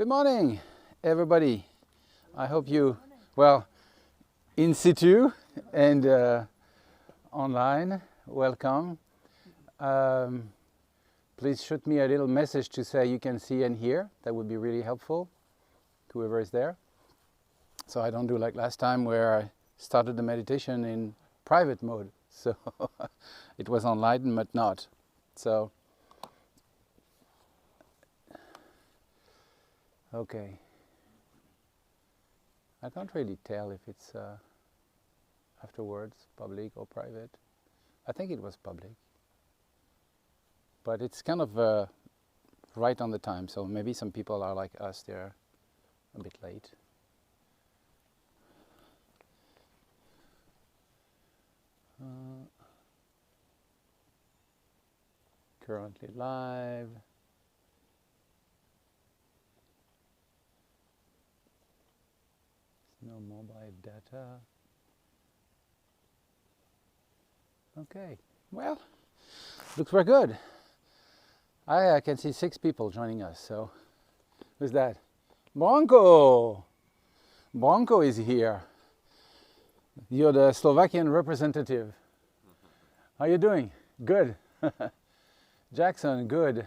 Good morning, everybody. I hope you, well, in situ and online, welcome. Please shoot me a little message to say you can see and hear. That would be really helpful, whoever is there. So I don't do like last time where I started the meditation in private mode. So it was online, but not. So, okay. I can't really tell if it's afterwards public or private. I think it was public. But it's kind of right on the time, so maybe some people are like us, they're a bit late. Currently live. No mobile data. Okay, well, looks very good. I can see 6 people joining us, so who's that? Branko! Branko is here. You're the Slovakian representative. How are you doing? Good. Jackson, good.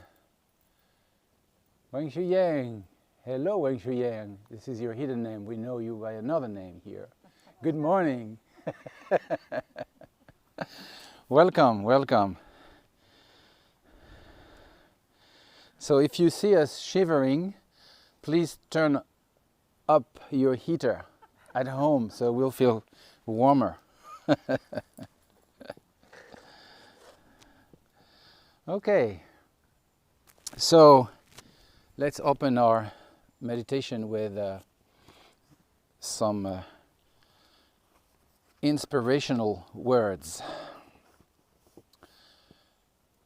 Wang Shuyang. Hello, Wang Shuyang. This is your hidden name. We know you by another name here. Good morning. Welcome, welcome. So if you see us shivering, please turn up your heater at home so we'll feel warmer. Okay, so let's open our meditation with some inspirational words.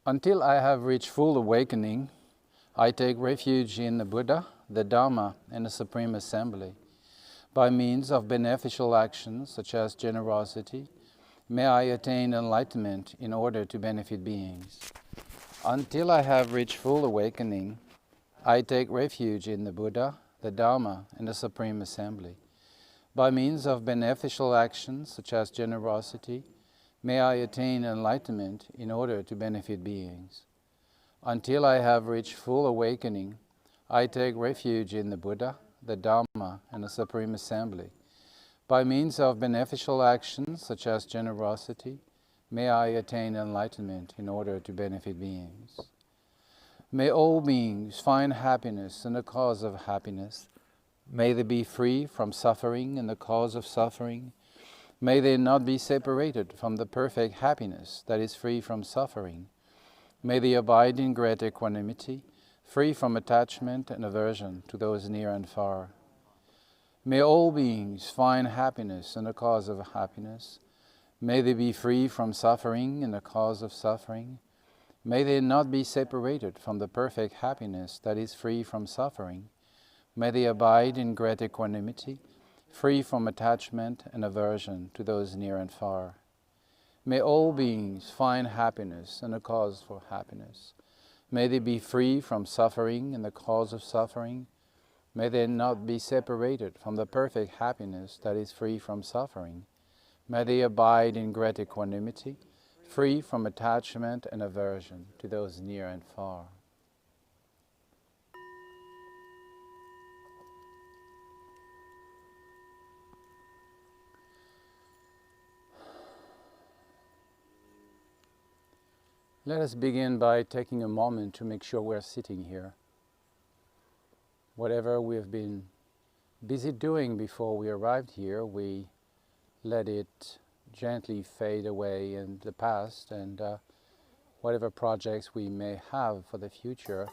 Until I have reached full awakening, I take refuge in the Buddha, the Dharma, and the Supreme Assembly. By means of beneficial actions such as generosity, may I attain enlightenment in order to benefit beings. Until I have reached full awakening, I take refuge in the Buddha, the Dharma, and the Supreme Assembly. By means of beneficial actions such as generosity, may I attain enlightenment in order to benefit beings. Until I have reached full awakening, I take refuge in the Buddha, the Dharma, and the Supreme Assembly. By means of beneficial actions such as generosity, may I attain enlightenment in order to benefit beings. May all beings find happiness in the cause of happiness. May they be free from suffering in the cause of suffering. May they not be separated from the perfect happiness that is free from suffering. May they abide in great equanimity, free from attachment and aversion to those near and far. May all beings find happiness in the cause of happiness. May they be free from suffering in the cause of suffering. May they not be separated from the perfect happiness that is free from suffering. May they abide in great equanimity, free from attachment and aversion to those near and far. May all beings find happiness in the cause for happiness. May they be free from suffering in the cause of suffering. May they not be separated from the perfect happiness that is free from suffering. May they abide in great equanimity, free from attachment and aversion to those near and far. Let us begin by taking a moment to make sure we're sitting here. Whatever we've been busy doing before we arrived here, we let it gently fade away in the past, and whatever projects we may have for the future,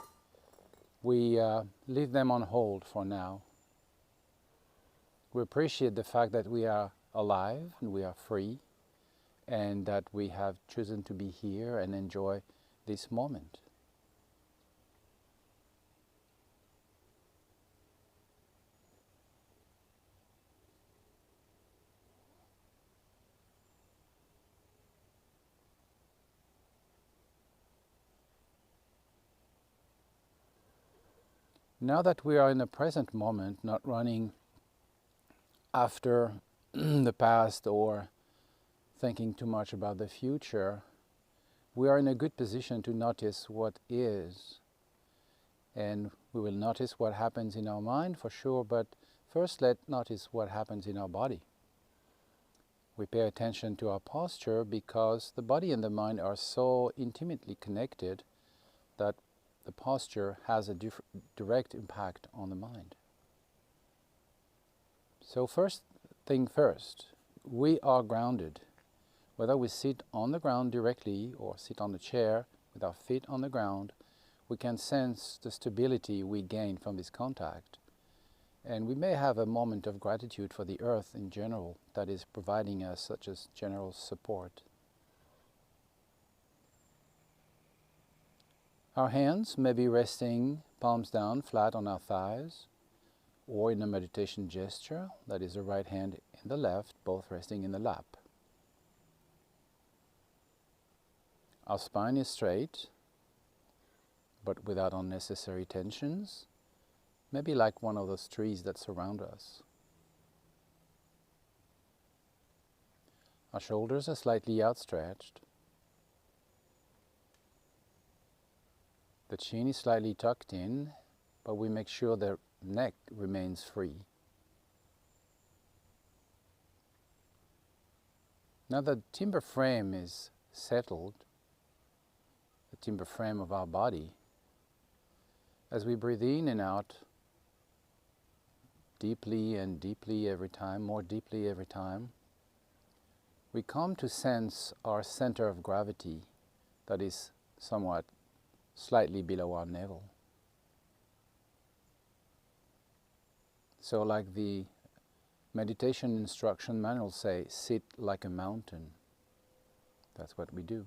we leave them on hold for now. We appreciate the fact that we are alive and we are free, and that we have chosen to be here and enjoy this moment. Now that we are in the present moment, not running after the past or thinking too much about the future, we are in a good position to notice what is. And we will notice what happens in our mind for sure, but first let's notice what happens in our body. We pay attention to our posture because the body and the mind are so intimately connected that the posture has a direct impact on the mind. So first thing first, we are grounded. Whether we sit on the ground directly or sit on the chair with our feet on the ground, we can sense the stability we gain from this contact. And we may have a moment of gratitude for the earth in general that is providing us such as general support. Our hands may be resting palms down flat on our thighs, or in a meditation gesture, that is the right hand and the left, both resting in the lap. Our spine is straight, but without unnecessary tensions, maybe like one of those trees that surround us. Our shoulders are slightly outstretched. The chin is slightly tucked in, but we make sure the neck remains free. Now the timber frame is settled, the timber frame of our body. As we breathe in and out, deeply and deeply every time, more deeply every time, we come to sense our center of gravity that is somewhat slightly below our navel. So like the meditation instruction manual say, sit like a mountain. That's what we do.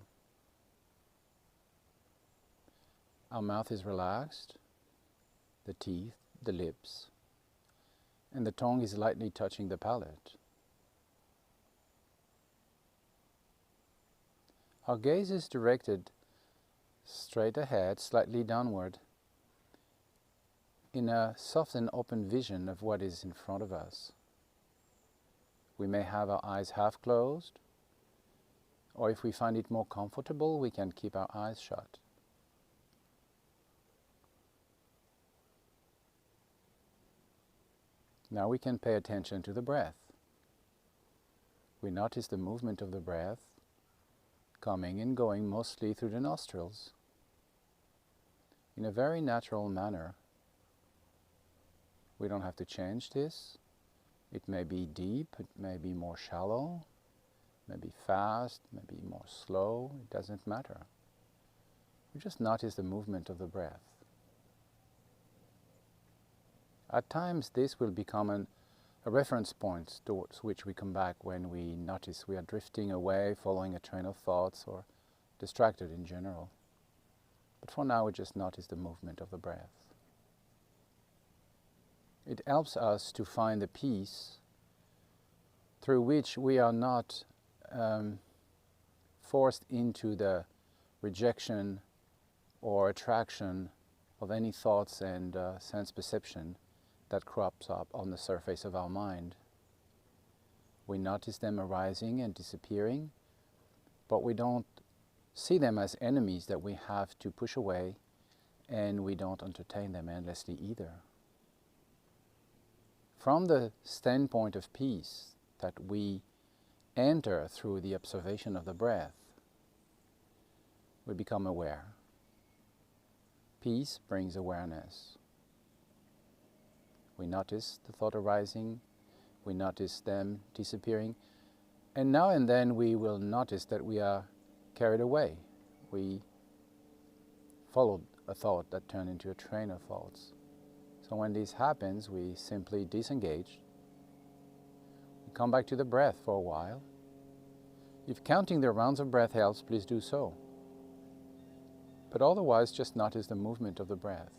Our mouth is relaxed, the teeth, the lips, and the tongue is lightly touching the palate. Our gaze is directed straight ahead, slightly downward, in a soft and open vision of what is in front of us. We may have our eyes half closed, or if we find it more comfortable, we can keep our eyes shut. Now we can pay attention to the breath. We notice the movement of the breath coming and going mostly through the nostrils in a very natural manner. We don't have to change this. It may be deep, it may be more shallow, maybe fast, maybe more slow, it doesn't matter. We just notice the movement of the breath. At times this will become a reference point towards which we come back when we notice we are drifting away, following a train of thoughts, or distracted in general. But for now we just notice the movement of the breath. It helps us to find the peace through which we are not forced into the rejection or attraction of any thoughts and sense perception that crops up on the surface of our mind. We notice them arising and disappearing, but we don't see them as enemies that we have to push away, and we don't entertain them endlessly either. From the standpoint of peace that we enter through the observation of the breath, we become aware. Peace brings awareness. We notice the thought arising, we notice them disappearing, and now and then we will notice that we are carried away. We followed a thought that turned into a train of thoughts. So when this happens, we simply disengage. We come back to the breath for a while. If counting the rounds of breath helps, please do so. But otherwise, just notice the movement of the breath.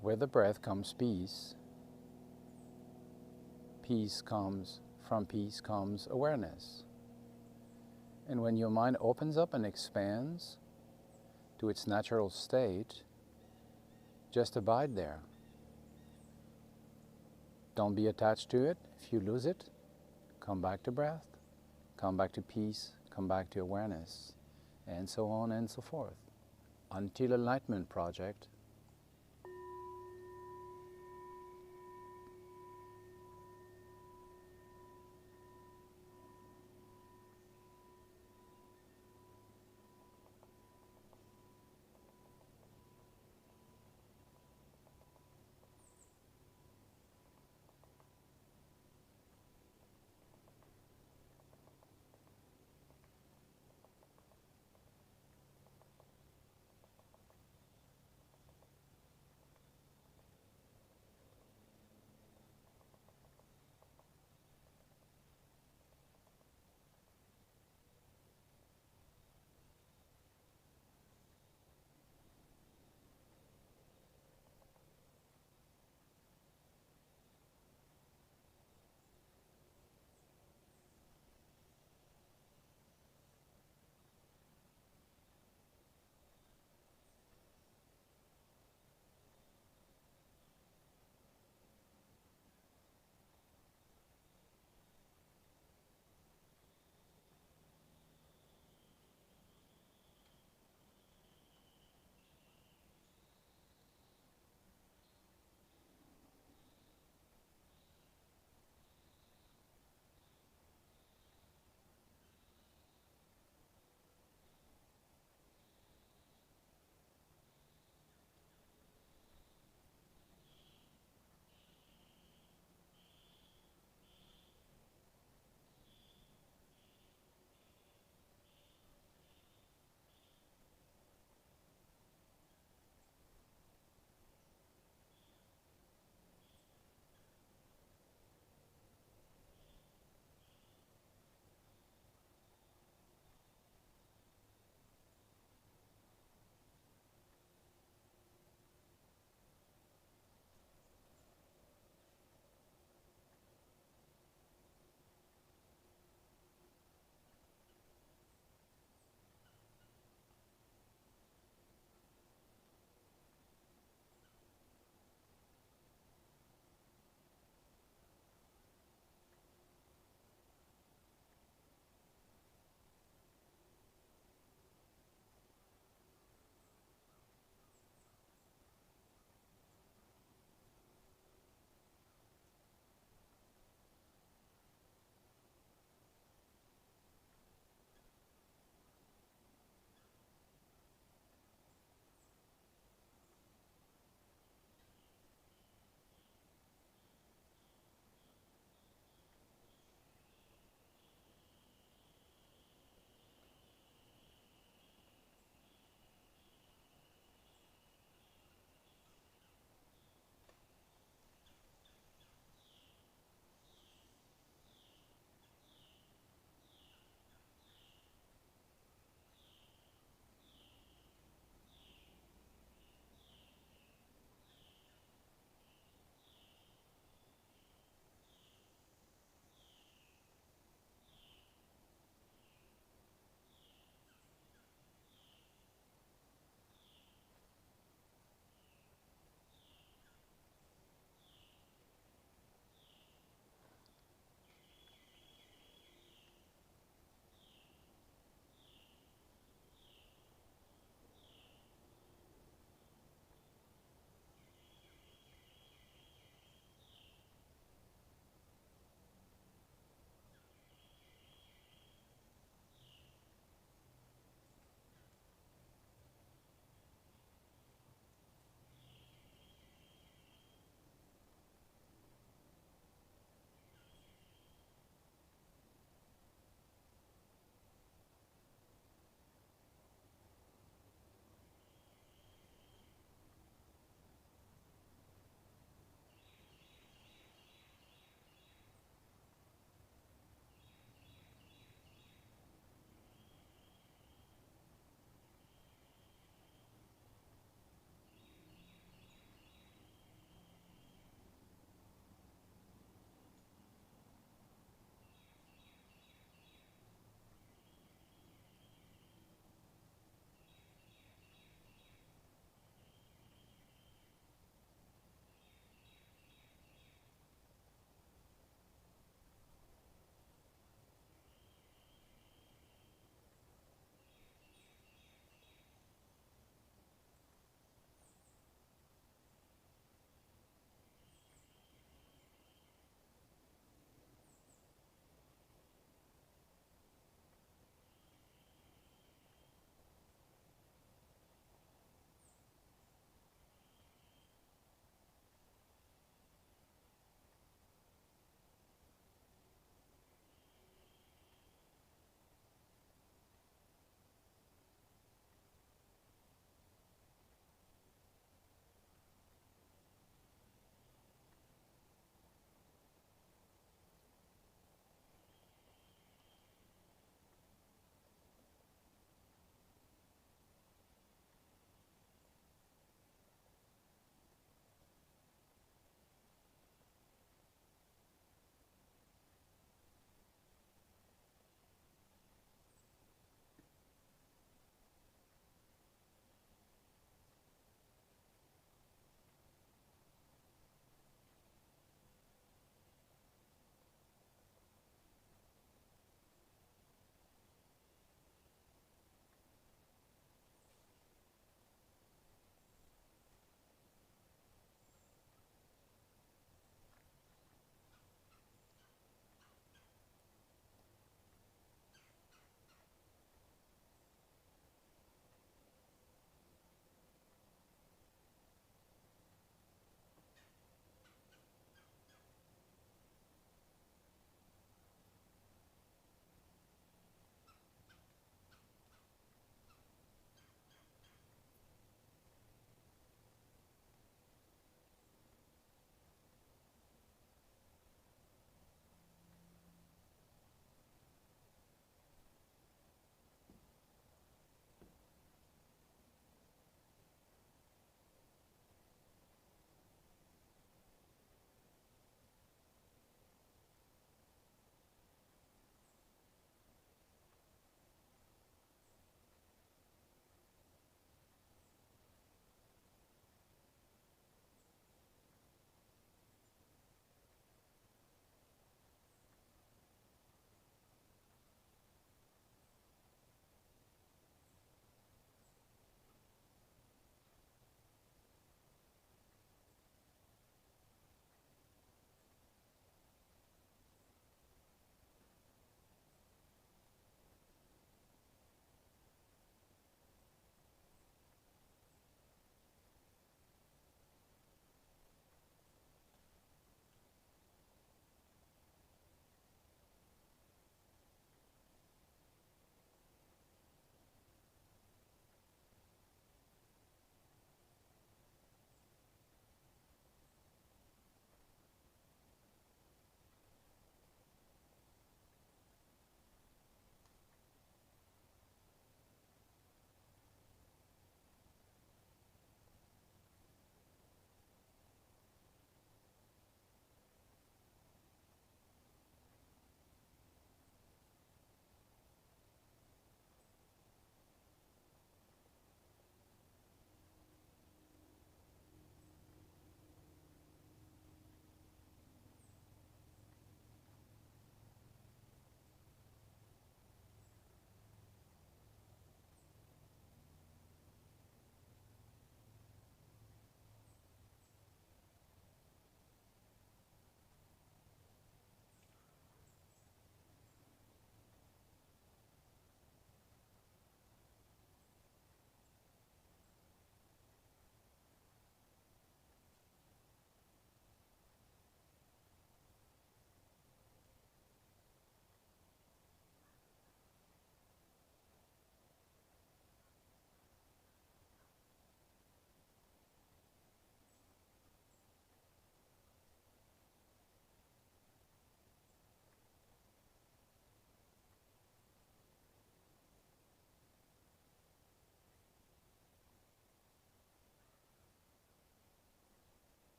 With the breath comes peace. From peace comes awareness. And when your mind opens up and expands to its natural state, just abide there. Don't be attached to it. If you lose it, come back to breath, come back to peace, come back to awareness, and so on and so forth, until enlightenment project.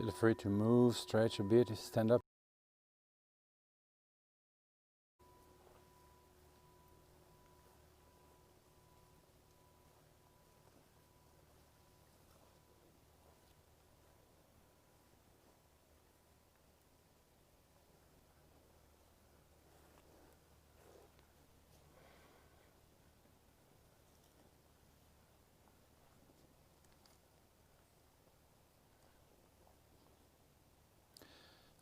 Feel free to move, stretch a bit, stand up.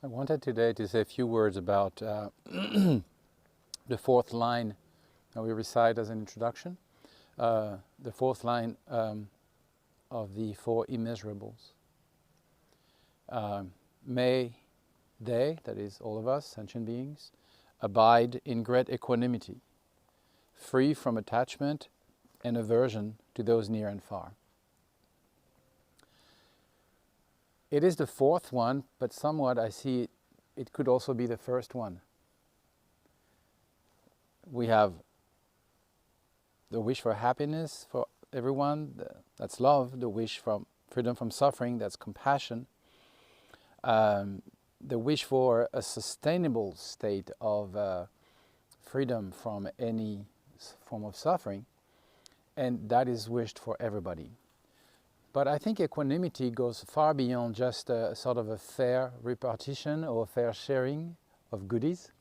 I wanted today to say a few words about the fourth line that we recite as an introduction, the fourth line of the four Immeasurables. May they, that is all of us, sentient beings, abide in great equanimity, free from attachment and aversion to those near and far. It is the fourth one, but somewhat I see it could also be the first one. We have the wish for happiness for everyone, that's love, the wish for freedom from suffering, that's compassion, the wish for a sustainable state of freedom from any form of suffering, and that is wished for everybody. But I think equanimity goes far beyond just a sort of a fair repartition or a fair sharing of goodies.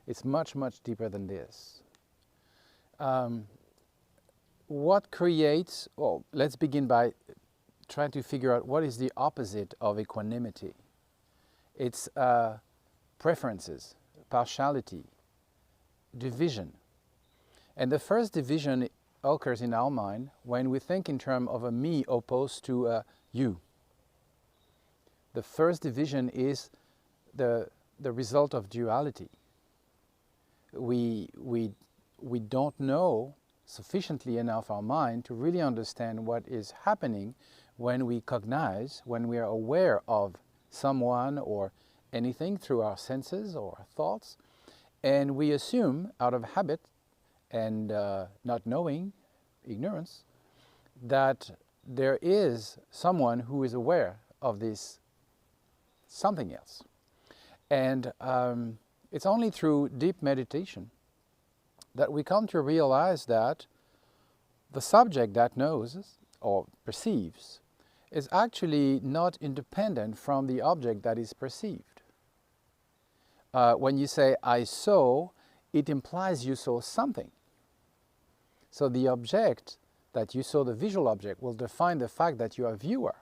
It's much, much deeper than this. What creates, well, let's begin by trying to figure out what is the opposite of equanimity. It's preferences, partiality, division. And the first division occurs in our mind when we think in terms of a me opposed to a you. The first division is the result of duality. We don't know sufficiently enough our mind to really understand what is happening when we cognize, when we are aware of someone or anything through our senses or thoughts, and we assume out of habit and not knowing, ignorance, that there is someone who is aware of this something else. And it's only through deep meditation that we come to realize that the subject that knows or perceives is actually not independent from the object that is perceived. When you say, I saw, it implies you saw something. So the object that you saw, the visual object, will define the fact that you are a viewer.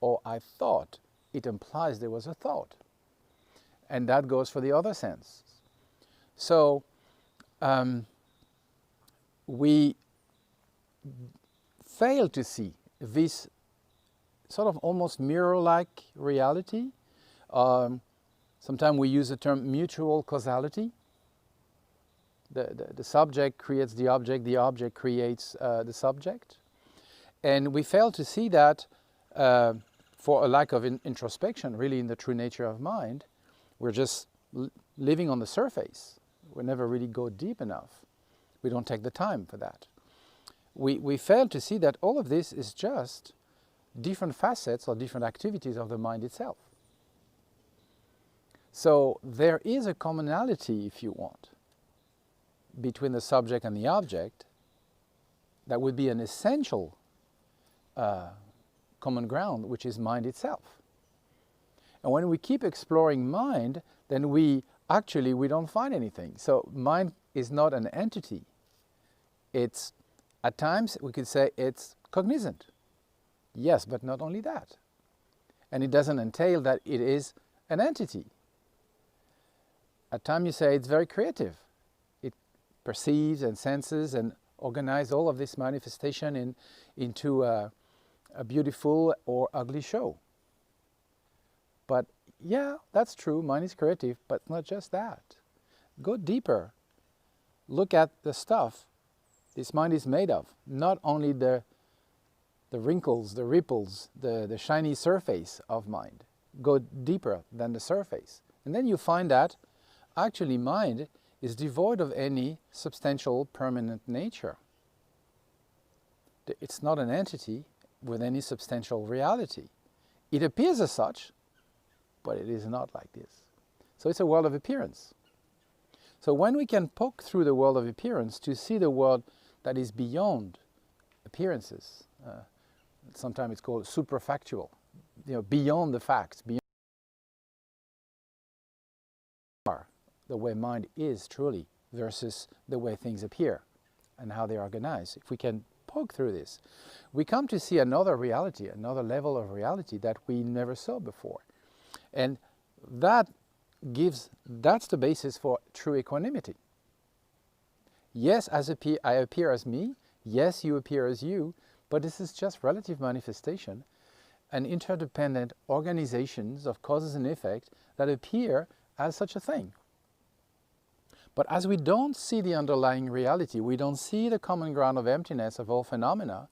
Or I thought, it implies there was a thought. And that goes for the other sense. So we fail to see this sort of almost mirror-like reality. Sometimes we use the term mutual causality. The subject creates the object creates the subject. And we fail to see that for a lack of introspection, really in the true nature of mind. We're just living on the surface. We never really go deep enough. We don't take the time for that. We fail to see that all of this is just different facets or different activities of the mind itself. So there is a commonality, if you want, between the subject and the object that would be an essential common ground, which is mind itself. And when we keep exploring mind, then we don't find anything. So mind is not an entity. It's, at times, we could say it's cognizant. Yes, but not only that. And it doesn't entail that it is an entity. At times you say it's very creative. It perceives and senses and organizes all of this manifestation into a beautiful or ugly show. But yeah, that's true, mind is creative, but not just that. Go deeper. Look at the stuff this mind is made of. Not only the wrinkles, the ripples, the shiny surface of mind. Go deeper than the surface. And then you find that actually mind is devoid of any substantial permanent nature. It's not an entity with any substantial reality. It appears as such, but it is not like this. So it's a world of appearance. So when we can poke through the world of appearance to see the world that is beyond appearances, sometimes it's called superfactual, beyond the facts, beyond the way mind is truly versus the way things appear and how they are organized. If we can poke through this, we come to see another reality, another level of reality that we never saw before. And that's the basis for true equanimity. Yes, I appear as me, yes, you appear as you, but this is just relative manifestation and interdependent organizations of causes and effects that appear as such a thing. But as we don't see the underlying reality, we don't see the common ground of emptiness of all phenomena,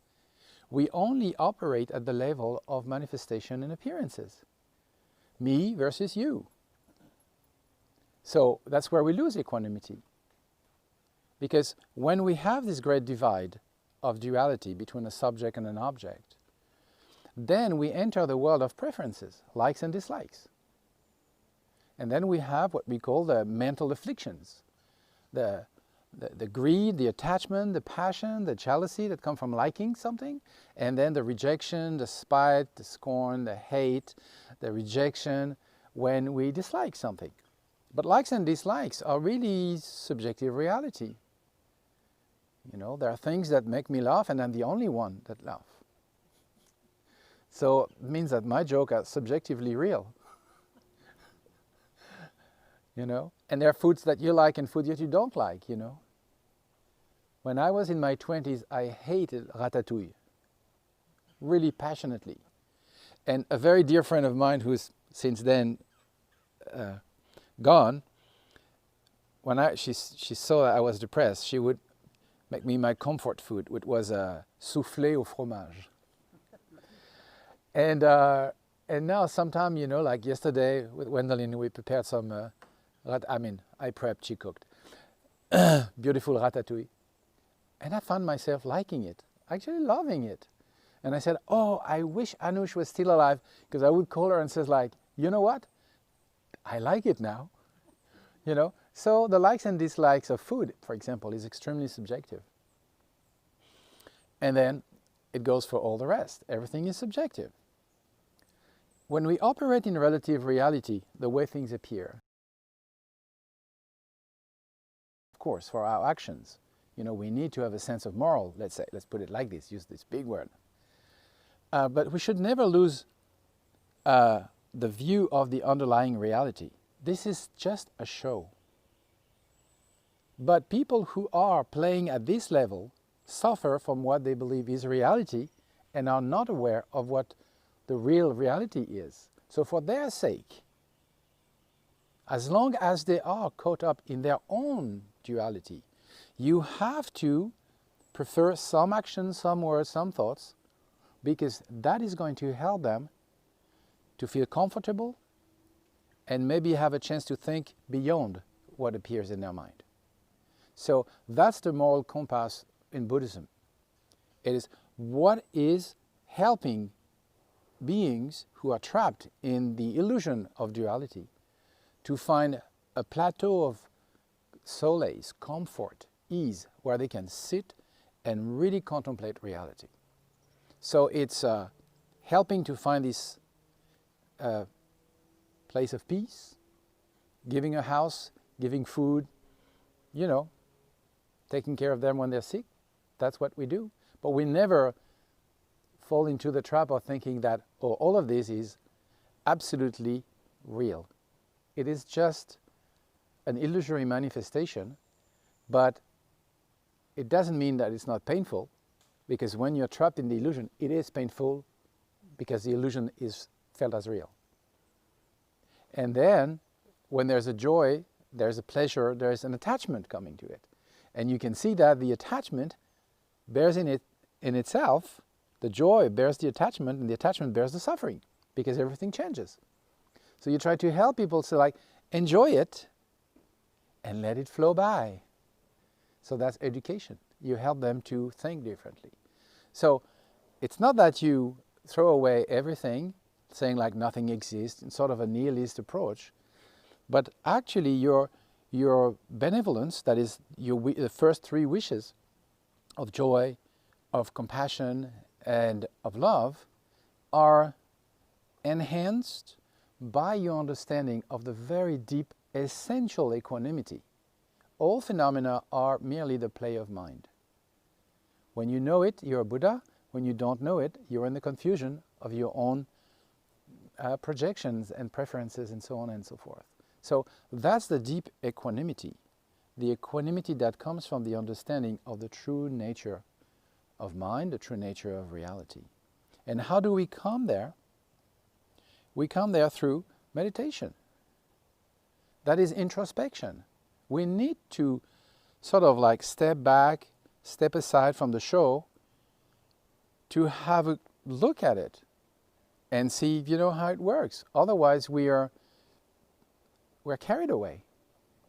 we only operate at the level of manifestation and appearances. Me versus you. So that's where we lose equanimity. Because when we have this great divide of duality between a subject and an object, then we enter the world of preferences, likes and dislikes. And then we have what we call the mental afflictions. The greed, the attachment, the passion, the jealousy that come from liking something, and then the rejection, the spite, the scorn, the hate, the rejection when we dislike something. But likes and dislikes are really subjective reality. There are things that make me laugh and I'm the only one that laughs. So it means that my jokes are subjectively real. And there are foods that you like and foods that you don't like, When I was in my 20s, I hated ratatouille, really passionately. And a very dear friend of mine who's since then gone, when she saw that I was depressed, she would make me my comfort food, which was a soufflé au fromage. And now sometime, like yesterday with Wendelin, we prepared some I prepped, she cooked. Beautiful ratatouille. And I found myself liking it, actually loving it. And I said, oh, I wish Anush was still alive, because I would call her and says like, you know what? I like it now. So the likes and dislikes of food, for example, is extremely subjective. And then it goes for all the rest. Everything is subjective. When we operate in relative reality, the way things appear, of course, for our actions, we need to have a sense of moral, let's put it like this, use this big word. But we should never lose the view of the underlying reality. This is just a show. But people who are playing at this level suffer from what they believe is reality and are not aware of what the real reality is. So for their sake, as long as they are caught up in their own duality, you have to prefer some actions, some words, some thoughts, because that is going to help them to feel comfortable and maybe have a chance to think beyond what appears in their mind. So that's the moral compass in Buddhism. It is what is helping beings who are trapped in the illusion of duality to find a plateau of solace, comfort, ease, where they can sit and really contemplate reality. So it's helping to find this place of peace, giving a house, giving food, taking care of them when they're sick. That's what we do. But we never fall into the trap of thinking that, all of this is absolutely real. It is just an illusory manifestation, but it doesn't mean that it's not painful, because when you're trapped in the illusion, it is painful because the illusion is felt as real. And then, when there's a joy, there's a pleasure, there's an attachment coming to it. And you can see that the attachment bears in itself, the joy bears the attachment, and the attachment bears the suffering, because everything changes. So you try to help people to enjoy it and let it flow by. So that's education. You help them to think differently. So it's not that you throw away everything saying like nothing exists, in sort of a nihilist approach. But actually your benevolence, that is the first three wishes of joy, of compassion, and of love, are enhanced by your understanding of the very deep essential equanimity. All phenomena are merely the play of mind. When you know it, you're a Buddha. When you don't know it, you're in the confusion of your own projections and preferences and so on and so forth. So that's the deep equanimity, the equanimity that comes from the understanding of the true nature of mind, the true nature of reality. And how do we come there? We come there through meditation. That is introspection. We need to sort of like step back, step aside from the show to have a look at it and see, how it works. Otherwise, we're carried away.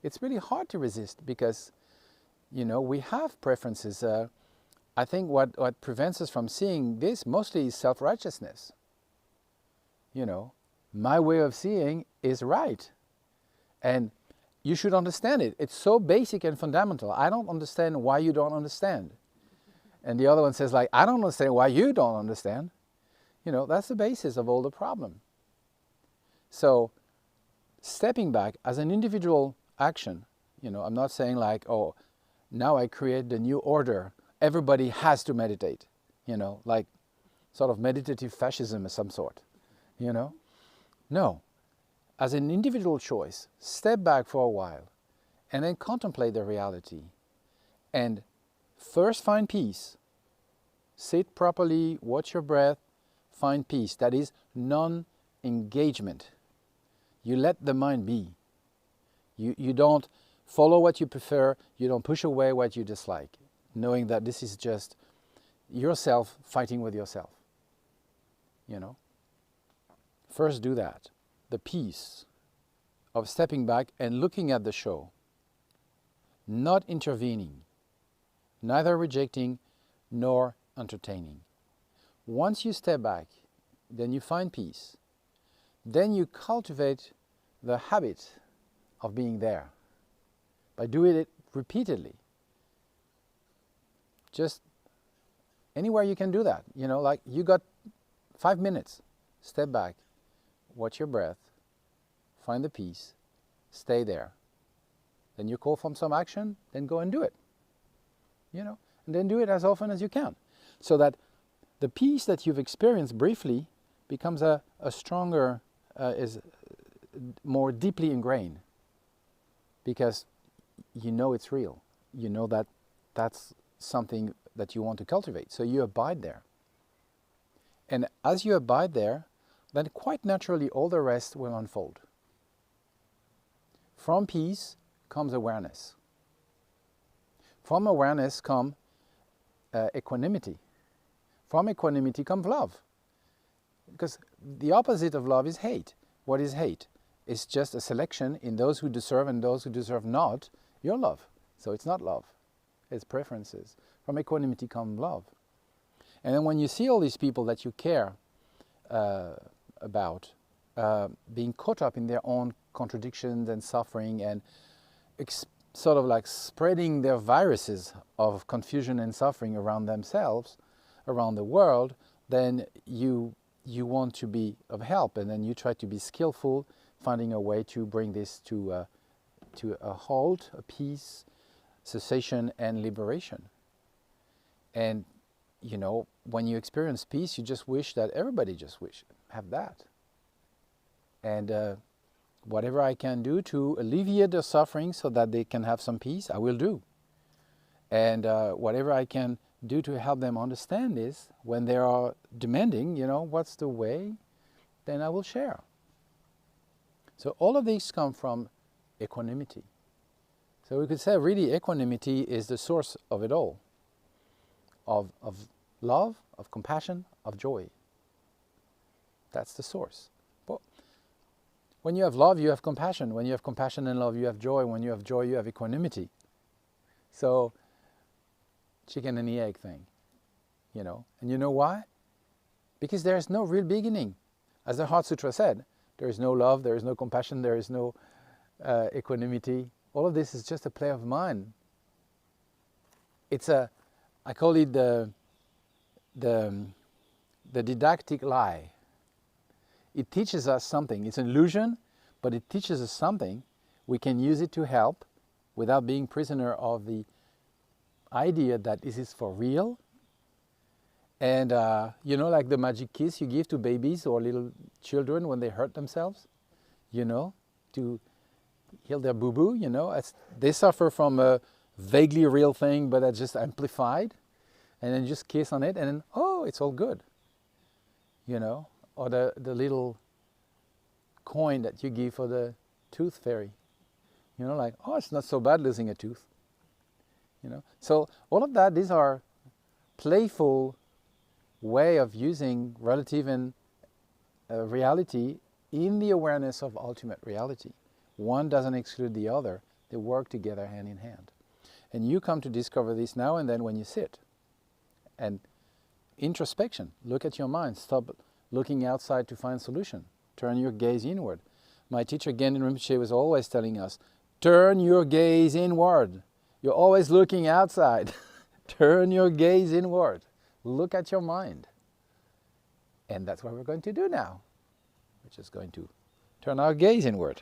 It's really hard to resist because, we have preferences. I think what prevents us from seeing this mostly is self-righteousness. My way of seeing is right. And you should understand it. It's so basic and fundamental. I don't understand why you don't understand. And the other one says like, I don't understand why you don't understand. That's the basis of all the problem. So stepping back as an individual action, I'm not saying like, oh, now I create the new order. Everybody has to meditate, like sort of meditative fascism of some sort, No. As an individual choice, step back for a while and then contemplate the reality. And first find peace. Sit properly, watch your breath, find peace. That is non-engagement. You let the mind be. You don't follow what you prefer, you don't push away what you dislike, knowing that this is just yourself fighting with yourself. First do that. The peace of stepping back and looking at the show, not intervening, neither rejecting nor entertaining. Once you step back, then you find peace. Then you cultivate the habit of being there by doing it repeatedly. Just anywhere you can do that. Like you got 5 minutes, step back, watch your breath, find the peace, stay there. Then you call for some action, then go and do it. And then do it as often as you can. So that the peace that you've experienced briefly becomes a stronger, is more deeply ingrained. Because it's real. That that's something that you want to cultivate. So you abide there. And as you abide there, then quite naturally all the rest will unfold. From peace comes awareness. From awareness comes equanimity. From equanimity comes love. Because the opposite of love is hate. What is hate? It's just a selection in those who deserve and those who deserve not your love. So it's not love. It's preferences. From equanimity comes love. And then when you see all these people that you care about being caught up in their own contradictions and suffering and sort of like spreading their viruses of confusion and suffering around themselves, around the world, then you want to be of help, and then you try to be skillful, finding a way to bring this to a halt, a peace, cessation, and liberation. And when you experience peace, you just wish that everybody have that. And whatever I can do to alleviate their suffering so that they can have some peace, I will do. And whatever I can do to help them understand this, when they are demanding, what's the way, then I will share. So all of these come from equanimity. So we could say really equanimity is the source of it all. Of love, of compassion, of joy. That's the source. But when you have love, you have compassion. When you have compassion and love, you have joy. When you have joy, you have equanimity. So, chicken and the egg thing, And you know why? Because there is no real beginning. As the Heart Sutra said, there is no love, there is no compassion, there is no equanimity. All of this is just a play of mind. I call it the didactic lie. It teaches us something. It's an illusion, but it teaches us something. We can use it to help without being prisoner of the idea that this is for real. And like the magic kiss you give to babies or little children when they hurt themselves, to heal their boo-boo, they suffer from a vaguely real thing, but that's just amplified. And then just kiss on it, and then, oh, it's all good. Or the little coin that you give for the tooth fairy. Oh, it's not so bad losing a tooth. So all of that, these are playful way of using relative and reality in the awareness of ultimate reality. One doesn't exclude the other. They work together hand in hand. And you come to discover this now and then when you sit. And introspection, look at your mind. Stop looking outside to find solution. Turn your gaze inward. My teacher Gendin Rinpoche was always telling us, turn your gaze inward. You're always looking outside. Turn your gaze inward. Look at your mind. And that's what we're going to do now. We're just going to turn our gaze inward.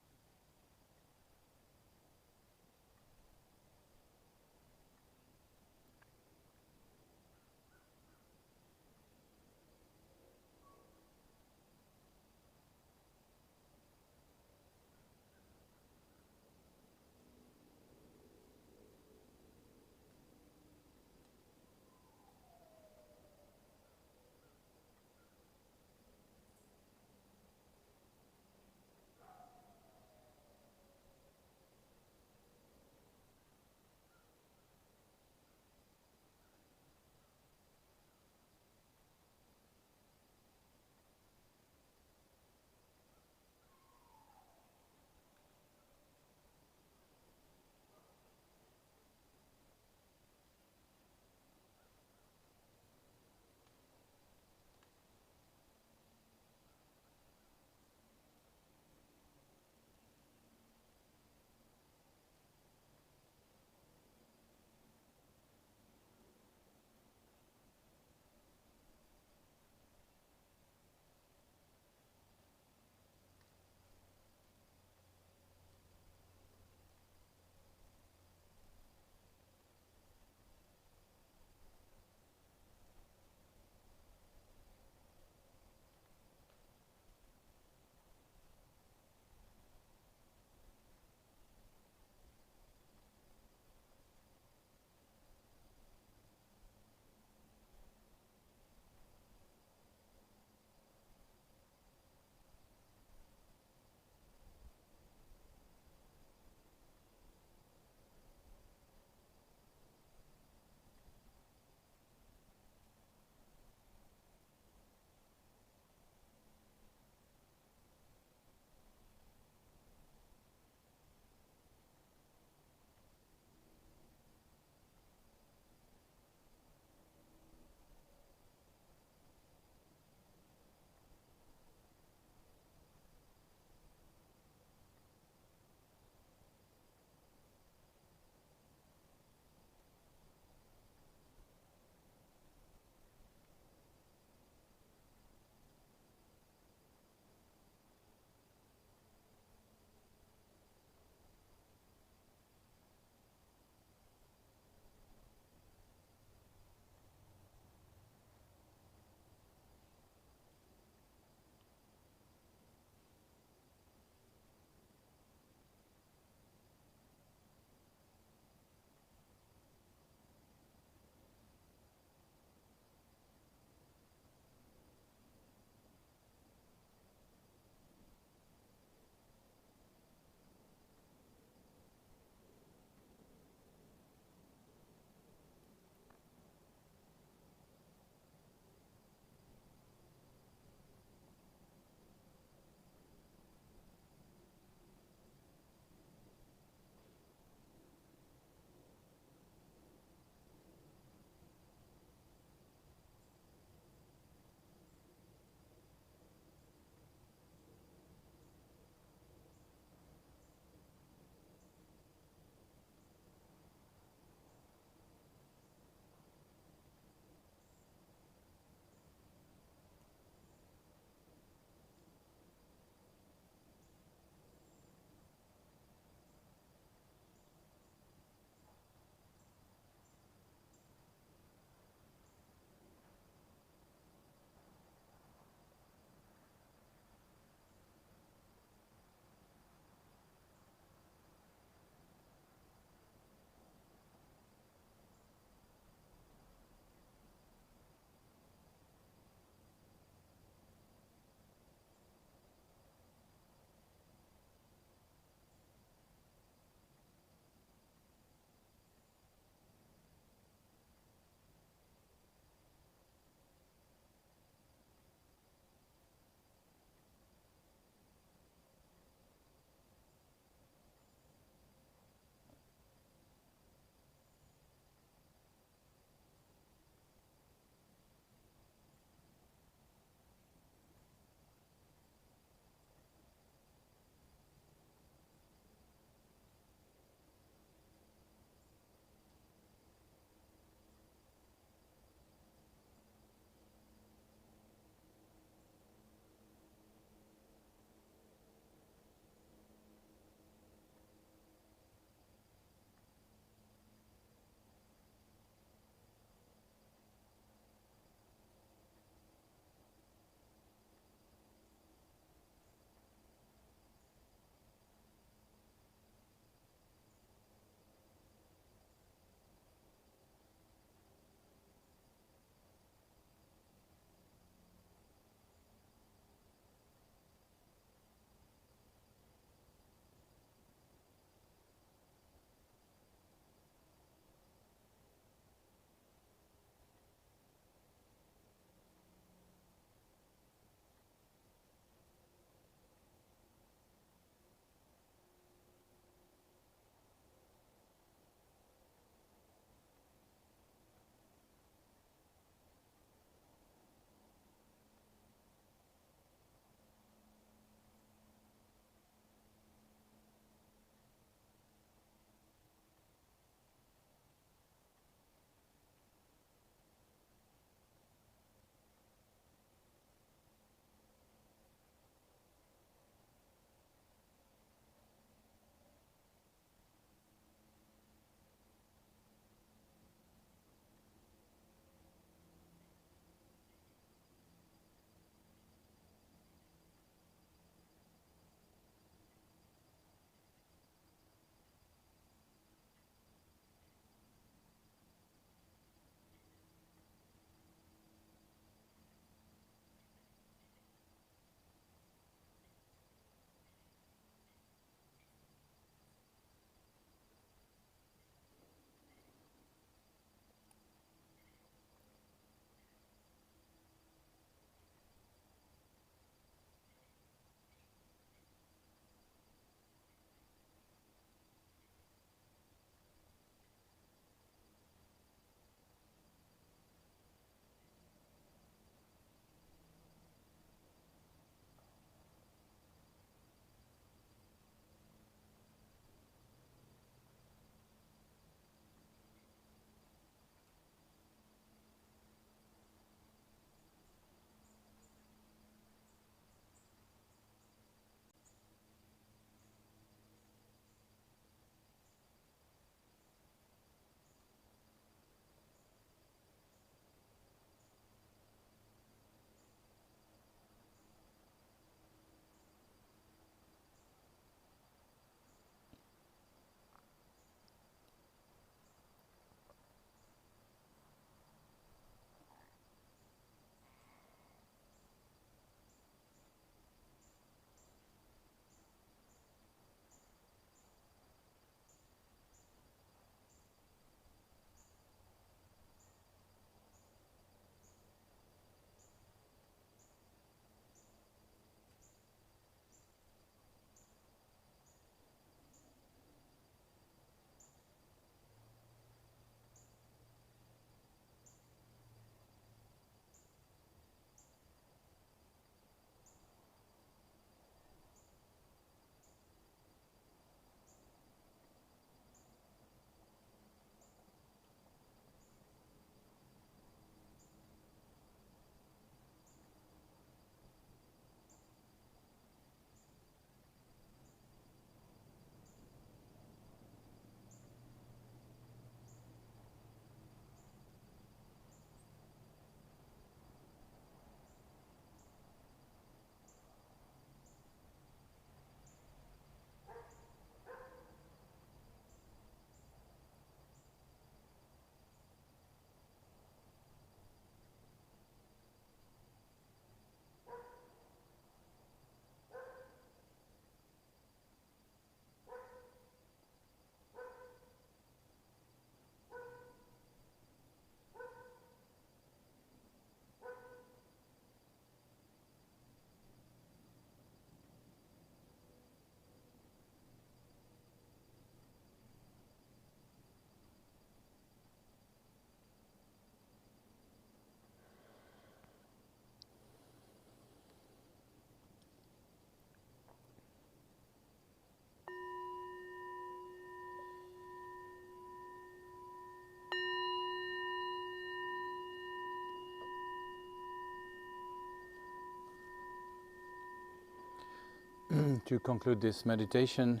to conclude this meditation,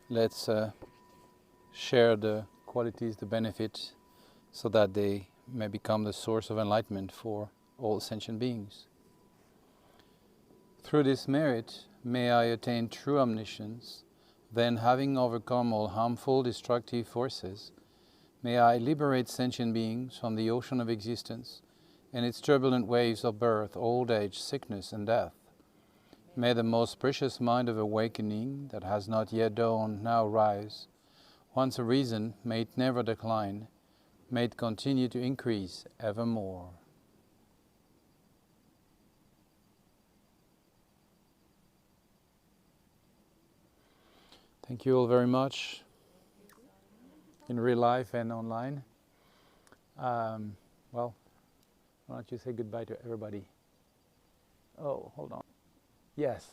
let's share the qualities, the benefits, so that they may become the source of enlightenment for all sentient beings. Through this merit, may I attain true omniscience, then having overcome all harmful, destructive forces, may I liberate sentient beings from the ocean of existence and its turbulent waves of birth, old age, sickness, and death. May the most precious mind of awakening that has not yet dawned now rise. Once arisen, may it never decline, may it continue to increase evermore. Thank you all very much, in real life and online. Well, why don't you say goodbye to everybody? Oh, hold on. Yes.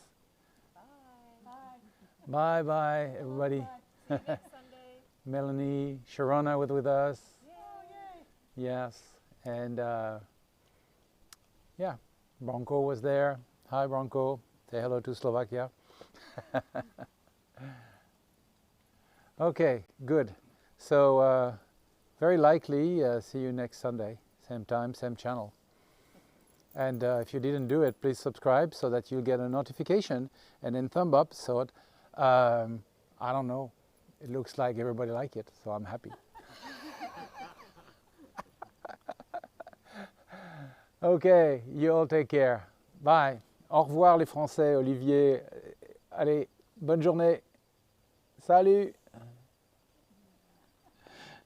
Bye. Bye, everybody. See you next Sunday. Melanie, Sharona with us. Yay. Yes. And yeah, Bronco was there. Hi, Bronco. Say hello to Slovakia. Okay, good. So very likely see you next Sunday, same time, same channel. And if you didn't do it, please subscribe so that you'll get a notification, and then thumb up. So I don't know, it looks like everybody like it, so I'm happy. Okay, you all take care. Bye. Au revoir les Français, Olivier. Allez, bonne journée. Salut.